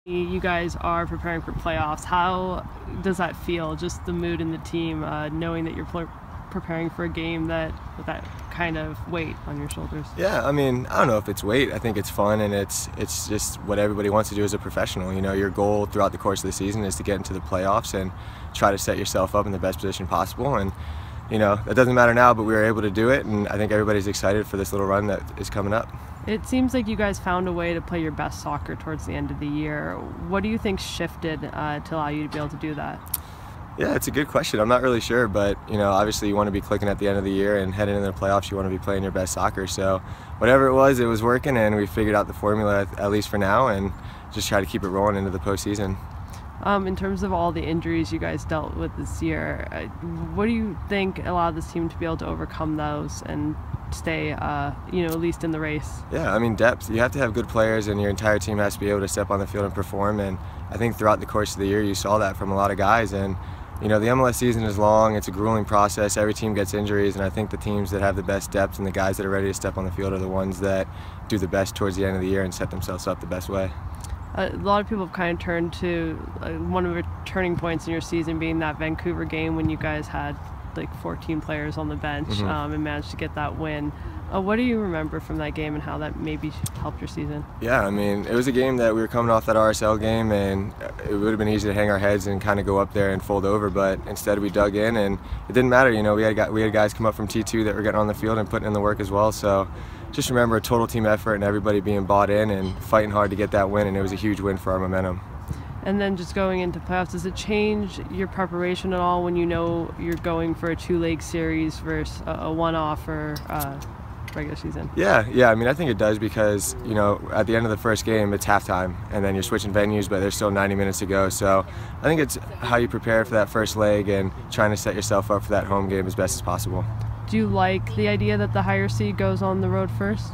You guys are preparing for playoffs. How does that feel, just the mood in the team, knowing that you're preparing for a game with that kind of weight on your shoulders? Yeah, I mean, I don't know if it's weight. I think it's fun, and it's just what everybody wants to do as a professional. You know, your goal throughout the course of the season is to get into the playoffs and try to set yourself up in the best position possible. And you know, that doesn't matter now, but we were able to do it, and I think everybody's excited for this little run that is coming up. It seems like you guys found a way to play your best soccer towards the end of the year. What do you think shifted to allow you to be able to do that? Yeah, it's a good question. I'm not really sure, but you know, obviously you want to be clicking at the end of the year, and heading into the playoffs you want to be playing your best soccer. So whatever it was working, and we figured out the formula, at least for now, and just try to keep it rolling into the postseason. In terms of all the injuries you guys dealt with this year, what do you think allowed this team to be able to overcome those and stay, at least in the race? Yeah, I mean, depth. You have to have good players, and your entire team has to be able to step on the field and perform. And I think throughout the course of the year, you saw that from a lot of guys. And you know, the MLS season is long. It's a grueling process. Every team gets injuries, and I think the teams that have the best depth and the guys that are ready to step on the field are the ones that do the best towards the end of the year and set themselves up the best way. A lot of people have kind of turned to one of the turning points in your season being that Vancouver game when you guys had like 14 players on the bench and managed to get that win. What do you remember from that game and how that maybe helped your season? Yeah, I mean, it was a game that we were coming off that RSL game, and it would have been easy to hang our heads and kind of go up there and fold over, but instead we dug in, and it didn't matter. You know, we had guys come up from T2 that were getting on the field and putting in the work as well. So just remember a total team effort and everybody being bought in and fighting hard to get that win, and it was a huge win for our momentum. And then just going into playoffs, does it change your preparation at all when you know you're going for a two-leg series versus a one-off or regular season? Yeah, I mean, I think it does because, you know, at the end of the first game, it's halftime, and then you're switching venues, but there's still 90 minutes to go. So I think it's how you prepare for that first leg and trying to set yourself up for that home game as best as possible. Do you like the idea that the higher seed goes on the road first?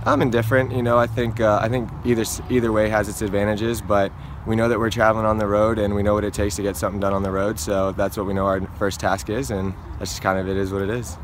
I'm indifferent. You know, I think either way has its advantages, but we know that we're traveling on the road, and we know what it takes to get something done on the road. So that's what we know our first task is, and that's just kind of it is what it is.